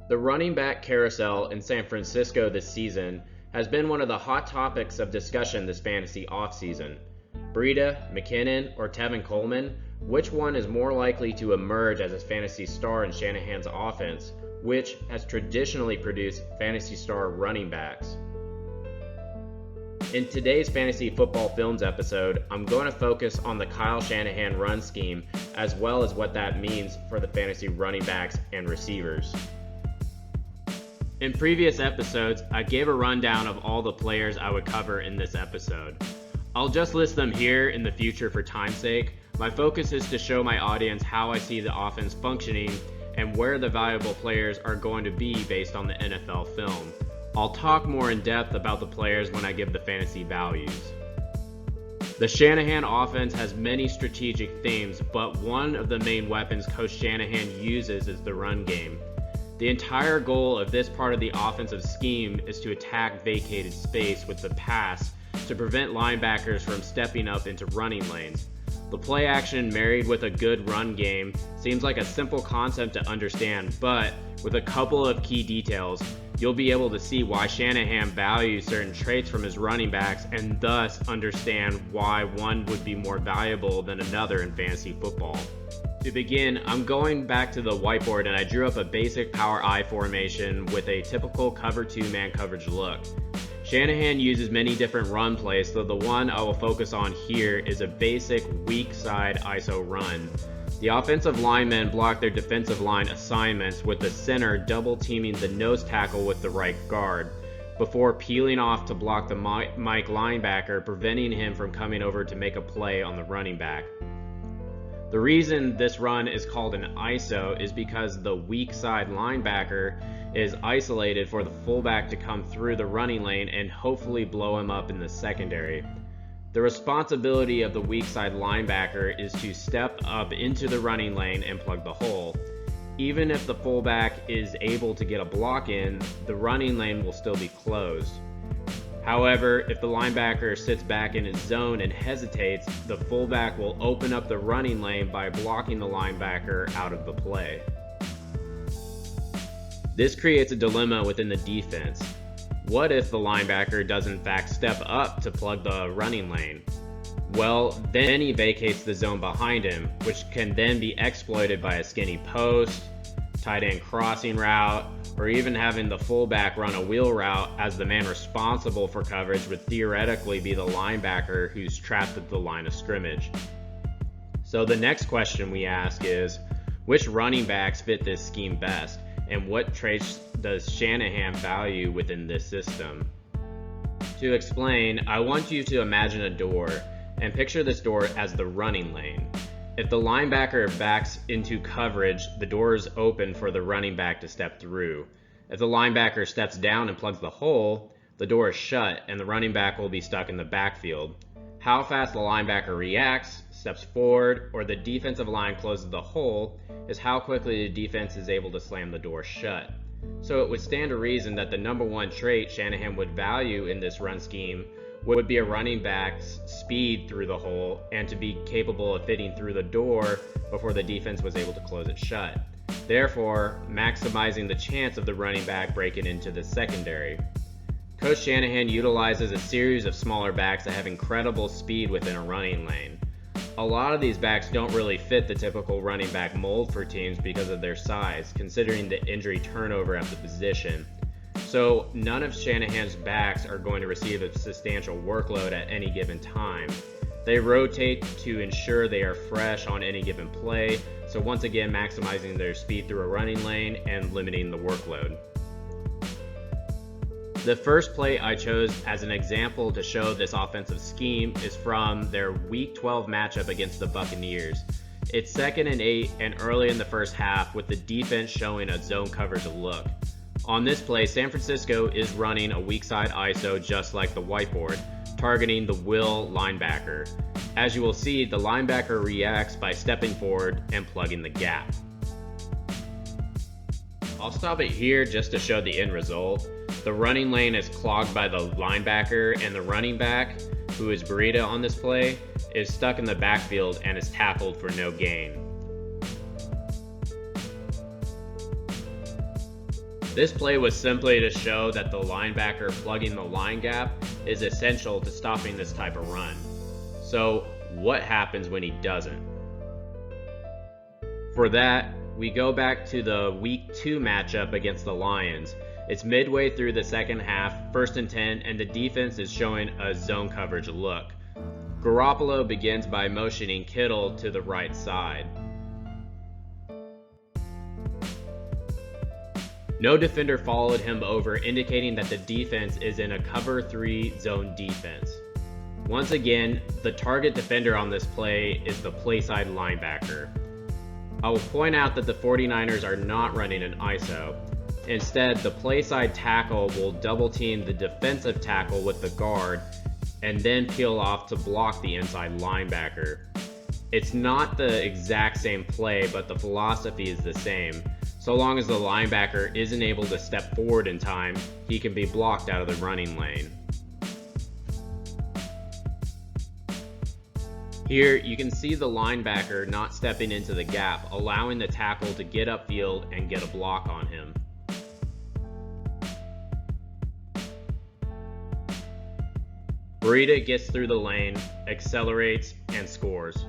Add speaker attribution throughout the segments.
Speaker 1: The running back carousel in San Francisco this season has been one of the hot topics of discussion this fantasy offseason. Breida, McKinnon, or Tevin Coleman, which one is more likely to emerge as a fantasy star in Shanahan's offense, which has traditionally produced fantasy star running backs? In today's Fantasy Football Films episode, I'm going to focus on the Kyle Shanahan run scheme as well as what that means for the fantasy running backs and receivers. In previous episodes, I gave a rundown of all the players I would cover in this episode. I'll just list them here in the future for time's sake. My focus is to show my audience how I see the offense functioning and where the valuable players are going to be based on the NFL film. I'll talk more in depth about the players when I give the fantasy values. The Shanahan offense has many strategic themes, but one of the main weapons Coach Shanahan uses is the run game. The entire goal of this part of the offensive scheme is to attack vacated space with the pass to prevent linebackers from stepping up into running lanes. The play action married with a good run game seems like a simple concept to understand, but with a couple of key details, you'll be able to see why Shanahan values certain traits from his running backs and thus understand why one would be more valuable than another in fantasy football. To begin, I'm going back to the whiteboard and I drew up a basic power I formation with a typical cover 2 man coverage look. Shanahan uses many different run plays, so the one I will focus on here is a basic weak side ISO run. The offensive linemen block their defensive line assignments with the center double teaming the nose tackle with the right guard, before peeling off to block the Mike linebacker, preventing him from coming over to make a play on the running back. The reason this run is called an ISO is because the weak side linebacker is isolated for the fullback to come through the running lane and hopefully blow him up in the secondary. The responsibility of the weak side linebacker is to step up into the running lane and plug the hole. Even if the fullback is able to get a block in, the running lane will still be closed. However, if the linebacker sits back in his zone and hesitates, the fullback will open up the running lane by blocking the linebacker out of the play. This creates a dilemma within the defense. What if the linebacker does in fact step up to plug the running lane? Well, then he vacates the zone behind him, which can then be exploited by a skinny post, tight end crossing route, or even having the fullback run a wheel route, as the man responsible for coverage would theoretically be the linebacker who's trapped at the line of scrimmage. So the next question we ask is, which running backs fit this scheme best, and what traits does Shanahan value within this system? To explain, I want you to imagine a door, and picture this door as the running lane. If the linebacker backs into coverage, the door is open for the running back to step through. If the linebacker steps down and plugs the hole, the door is shut and the running back will be stuck in the backfield. How fast the linebacker reacts, steps forward, or the defensive line closes the hole is how quickly the defense is able to slam the door shut. So it would stand to reason that the number one trait Shanahan would value in this run scheme would be a running back's speed through the hole and to be capable of fitting through the door before the defense was able to close it shut, therefore maximizing the chance of the running back breaking into the secondary. Coach Shanahan utilizes a series of smaller backs that have incredible speed within a running lane. A lot of these backs don't really fit the typical running back mold for teams because of their size, considering the injury turnover at the position. So none of Shanahan's backs are going to receive a substantial workload at any given time. They rotate to ensure they are fresh on any given play, so once again maximizing their speed through a running lane and limiting the workload. The first play I chose as an example to show this offensive scheme is from their Week 12 matchup against the Buccaneers. It's 2nd and 8 and early in the first half with the defense showing a zone coverage look. On this play, San Francisco is running a weak side ISO just like the whiteboard, targeting the will linebacker. As you will see, the linebacker reacts by stepping forward and plugging the gap. I'll stop it here just to show the end result. The running lane is clogged by the linebacker, and the running back, who is Breida on this play, is stuck in the backfield and is tackled for no gain. This play was simply to show that the linebacker plugging the line gap is essential to stopping this type of run. So what happens when he doesn't? For that, we go back to the Week 2 matchup against the Lions. It's midway through the second half, 1st and 10, and the defense is showing a zone coverage look. Garoppolo begins by motioning Kittle to the right side. No defender followed him over, indicating that the defense is in a cover 3 zone defense. Once again, the target defender on this play is the playside linebacker. I will point out that the 49ers are not running an ISO. Instead, the playside tackle will double team the defensive tackle with the guard and then peel off to block the inside linebacker. It's not the exact same play, but the philosophy is the same. So long as the linebacker isn't able to step forward in time, he can be blocked out of the running lane. Here, you can see the linebacker not stepping into the gap, allowing the tackle to get upfield and get a block on him. Breida gets through the lane, accelerates, and scores.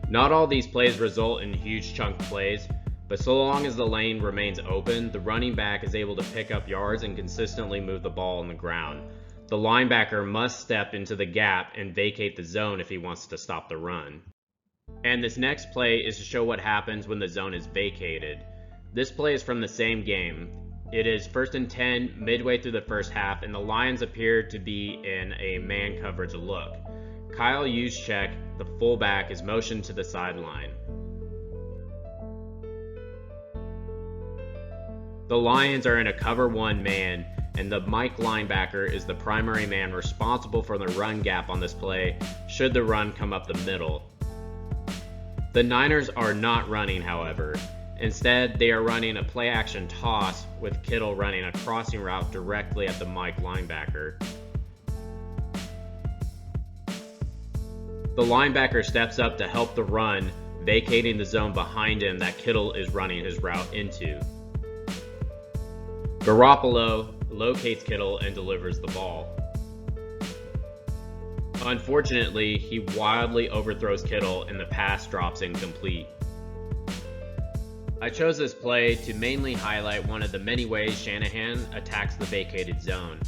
Speaker 1: Not all these plays result in huge chunk plays, but so long as the lane remains open, the running back is able to pick up yards and consistently move the ball on the ground. The linebacker must step into the gap and vacate the zone if he wants to stop the run. And this next play is to show what happens when the zone is vacated. This play is from the same game. It is 1st and 10 midway through the first half, and the Lions appear to be in a man coverage look. Kyle Juszczyk, the fullback, is motioned to the sideline. The Lions are in a cover 1 man, and the Mike linebacker is the primary man responsible for the run gap on this play should the run come up the middle. The Niners are not running, however. Instead, they are running a play-action toss with Kittle running a crossing route directly at the Mike linebacker. The linebacker steps up to help the run, vacating the zone behind him that Kittle is running his route into. Garoppolo locates Kittle and delivers the ball. Unfortunately, he wildly overthrows Kittle and the pass drops incomplete. I chose this play to mainly highlight one of the many ways Shanahan attacks the vacated zone.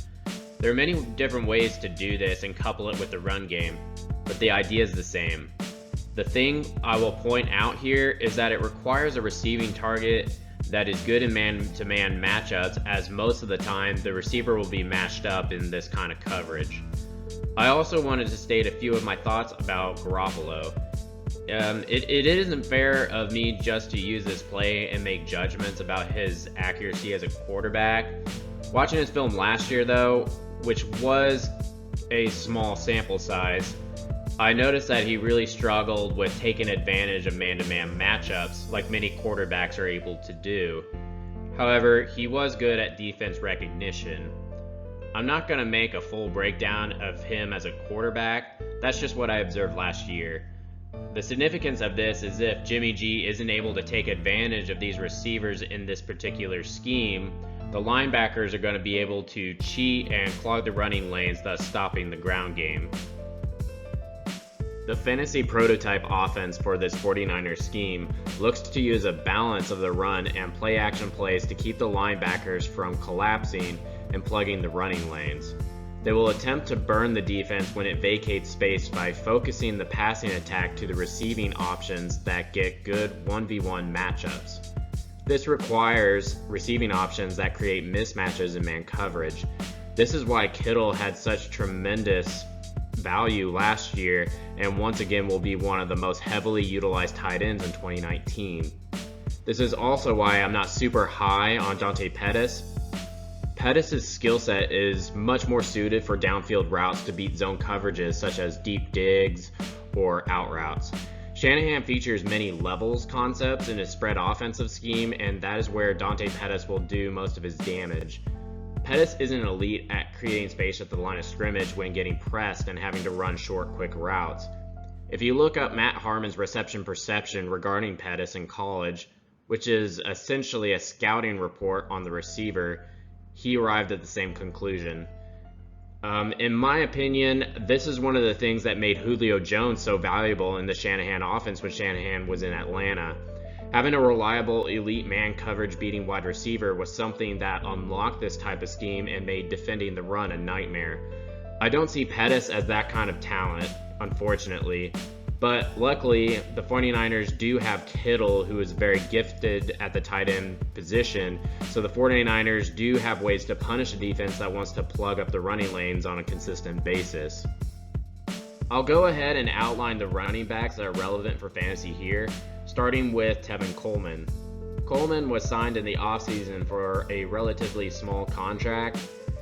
Speaker 1: There are many different ways to do this and couple it with the run game, but the idea is the same. The thing I will point out here is that it requires a receiving target that is good in man-to-man matchups, as most of the time the receiver will be matched up in this kind of coverage. I also wanted to state a few of my thoughts about Garoppolo. It isn't fair of me just to use this play and make judgments about his accuracy as a quarterback. Watching his film last year though, which was a small sample size, I noticed that he really struggled with taking advantage of man-to-man matchups like many quarterbacks are able to do. However, he was good at defense recognition. I'm not going to make a full breakdown of him as a quarterback, that's just what I observed last year. The significance of this is if Jimmy G isn't able to take advantage of these receivers in this particular scheme, the linebackers are going to be able to cheat and clog the running lanes, thus stopping the ground game. The fantasy prototype offense for this 49ers scheme looks to use a balance of the run and play action plays to keep the linebackers from collapsing and plugging the running lanes. They will attempt to burn the defense when it vacates space by focusing the passing attack to the receiving options that get good 1v1 matchups. This requires receiving options that create mismatches in man coverage. This is why Kittle had such tremendous value last year and once again will be one of the most heavily utilized tight ends in 2019. This is also why I'm not super high on Dante Pettis. Pettis' skill set is much more suited for downfield routes to beat zone coverages such as deep digs or out routes. Shanahan features many levels concepts in his spread offensive scheme, and that is where Dante Pettis will do most of his damage. Pettis isn't elite at creating space at the line of scrimmage when getting pressed and having to run short, quick routes. If you look up Matt Harmon's reception perception regarding Pettis in college, which is essentially a scouting report on the receiver, he arrived at the same conclusion. In my opinion, this is one of the things that made Julio Jones so valuable in the Shanahan offense when Shanahan was in Atlanta. Having a reliable elite man coverage beating wide receiver was something that unlocked this type of scheme and made defending the run a nightmare. I don't see Pettis as that kind of talent, unfortunately, but luckily the 49ers do have Kittle, who is very gifted at the tight end position, so the 49ers do have ways to punish a defense that wants to plug up the running lanes on a consistent basis. I'll go ahead and outline the running backs that are relevant for fantasy here, starting with Tevin Coleman. Coleman was signed in the offseason for a relatively small contract.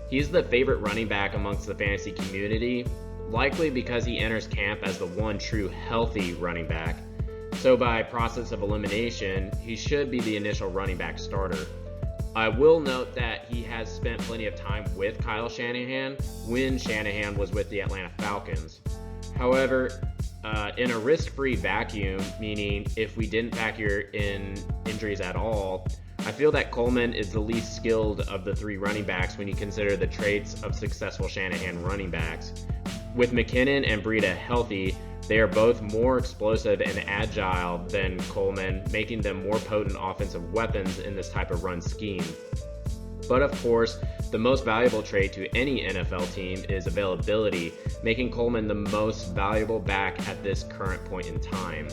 Speaker 1: He's the favorite running back amongst the fantasy community, likely because he enters camp as the one true healthy running back. So by process of elimination, he should be the initial running back starter. I will note that he has spent plenty of time with Kyle Shanahan when Shanahan was with the Atlanta Falcons. However, in a risk-free vacuum, meaning if we didn't factor in injuries at all, I feel that Coleman is the least skilled of the three running backs when you consider the traits of successful Shanahan running backs. With McKinnon and Breida healthy, they are both more explosive and agile than Coleman, making them more potent offensive weapons in this type of run scheme. But of course, the most valuable trait to any NFL team is availability, making Coleman the most valuable back at this current point in time.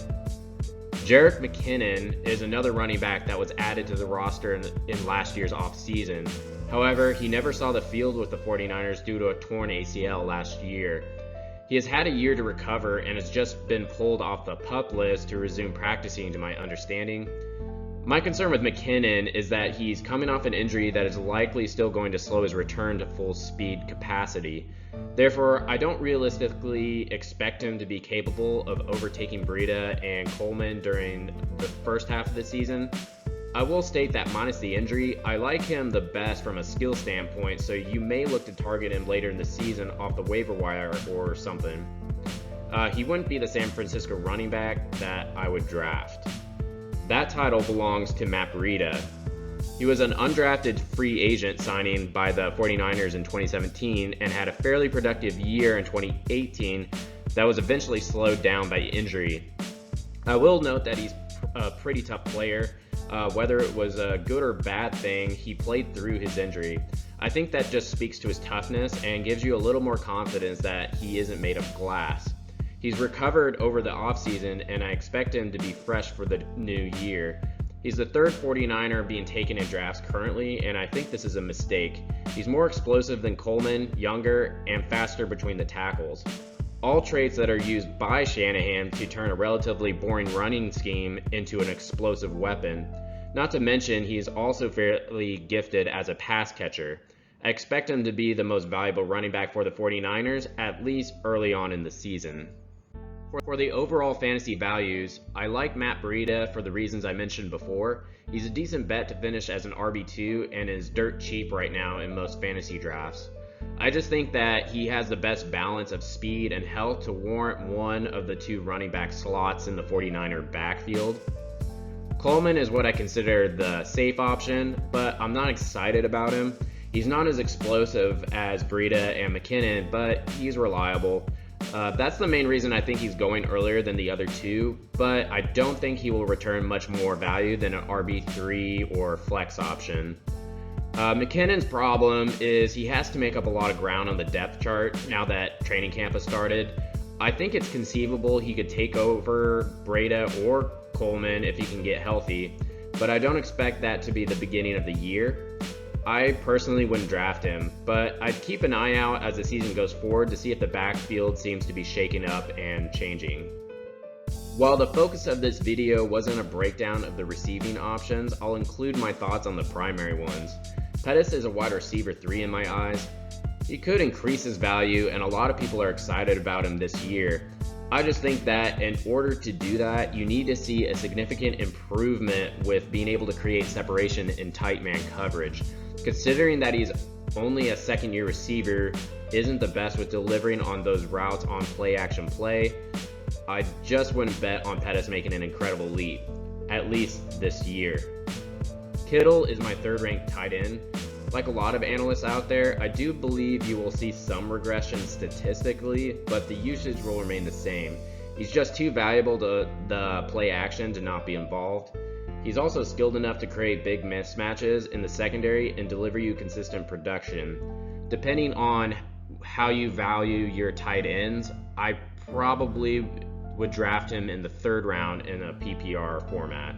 Speaker 1: Jerick McKinnon is another running back that was added to the roster in last year's offseason. However, he never saw the field with the 49ers due to a torn ACL last year. He has had a year to recover and has just been pulled off the PUP list to resume practicing, to my understanding. My concern with McKinnon is that he's coming off an injury that is likely still going to slow his return to full speed capacity. Therefore, I don't realistically expect him to be capable of overtaking Breida and Coleman during the first half of the season. I will state that minus the injury, I like him the best from a skill standpoint, so you may look to target him later in the season off the waiver wire or something. He wouldn't be the San Francisco running back that I would draft. That title belongs to Matt Breida. He was an undrafted free agent signing by the 49ers in 2017 and had a fairly productive year in 2018 that was eventually slowed down by injury. I will note that he's a pretty tough player. Whether it was a good or bad thing, he played through his injury. I think that just speaks to his toughness and gives you a little more confidence that he isn't made of glass. He's recovered over the offseason, and I expect him to be fresh for the new year. He's the third 49er being taken in drafts currently, and I think this is a mistake. He's more explosive than Coleman, younger, and faster between the tackles. All traits that are used by Shanahan to turn a relatively boring running scheme into an explosive weapon. Not to mention, he's also fairly gifted as a pass catcher. I expect him to be the most valuable running back for the 49ers, at least early on in the season. For the overall fantasy values, I like Matt Breida for the reasons I mentioned before. He's a decent bet to finish as an RB2 and is dirt cheap right now in most fantasy drafts. I just think that he has the best balance of speed and health to warrant one of the two running back slots in the 49er backfield. Coleman is what I consider the safe option, but I'm not excited about him. He's not as explosive as Breida and McKinnon, but he's reliable. That's the main reason I think he's going earlier than the other two, but I don't think he will return much more value than an RB3 or flex option. McKinnon's problem is he has to make up a lot of ground on the depth chart now that training camp has started. I think it's conceivable he could take over Breida or Coleman if he can get healthy, but I don't expect that to be the beginning of the year. I personally wouldn't draft him, but I'd keep an eye out as the season goes forward to see if the backfield seems to be shaking up and changing. While the focus of this video wasn't a breakdown of the receiving options, I'll include my thoughts on the primary ones. Pettis is a wide receiver 3 in my eyes. He could increase his value, and a lot of people are excited about him this year. I just think that in order to do that, you need to see a significant improvement with being able to create separation in tight man coverage. Considering that he's only a second-year receiver, isn't the best with delivering on those routes on play-action play, I just wouldn't bet on Pettis making an incredible leap. at least this year. Kittle is my third ranked tight end. Like a lot of analysts out there, I do believe you will see some regression statistically, but the usage will remain the same. He's just too valuable to the play action to not be involved. He's also skilled enough to create big mismatches in the secondary and deliver you consistent production. Depending on how you value your tight ends, I probably would draft him in the third round in a PPR format.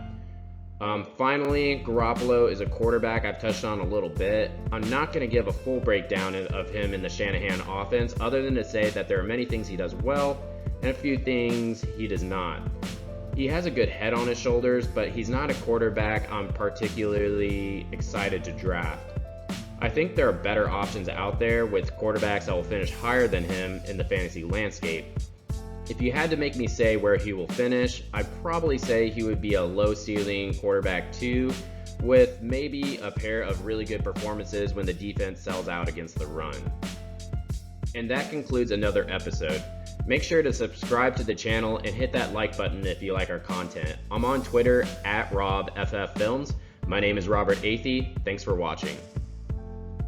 Speaker 1: Finally, Garoppolo is a quarterback I've touched on a little bit. I'm not going to give a full breakdown of him in the Shanahan offense, other than to say that there are many things he does well and a few things he does not. He has a good head on his shoulders, but he's not a quarterback I'm particularly excited to draft. I think there are better options out there with quarterbacks that will finish higher than him in the fantasy landscape. If you had to make me say where he will finish, I'd probably say he would be a low ceiling quarterback 2 with maybe a pair of really good performances when the defense sells out against the run. And that concludes another episode. Make sure to subscribe to the channel and hit that like button if you like our content. I'm on Twitter @RobFFFilms. My name is Robert Athey. Thanks for watching.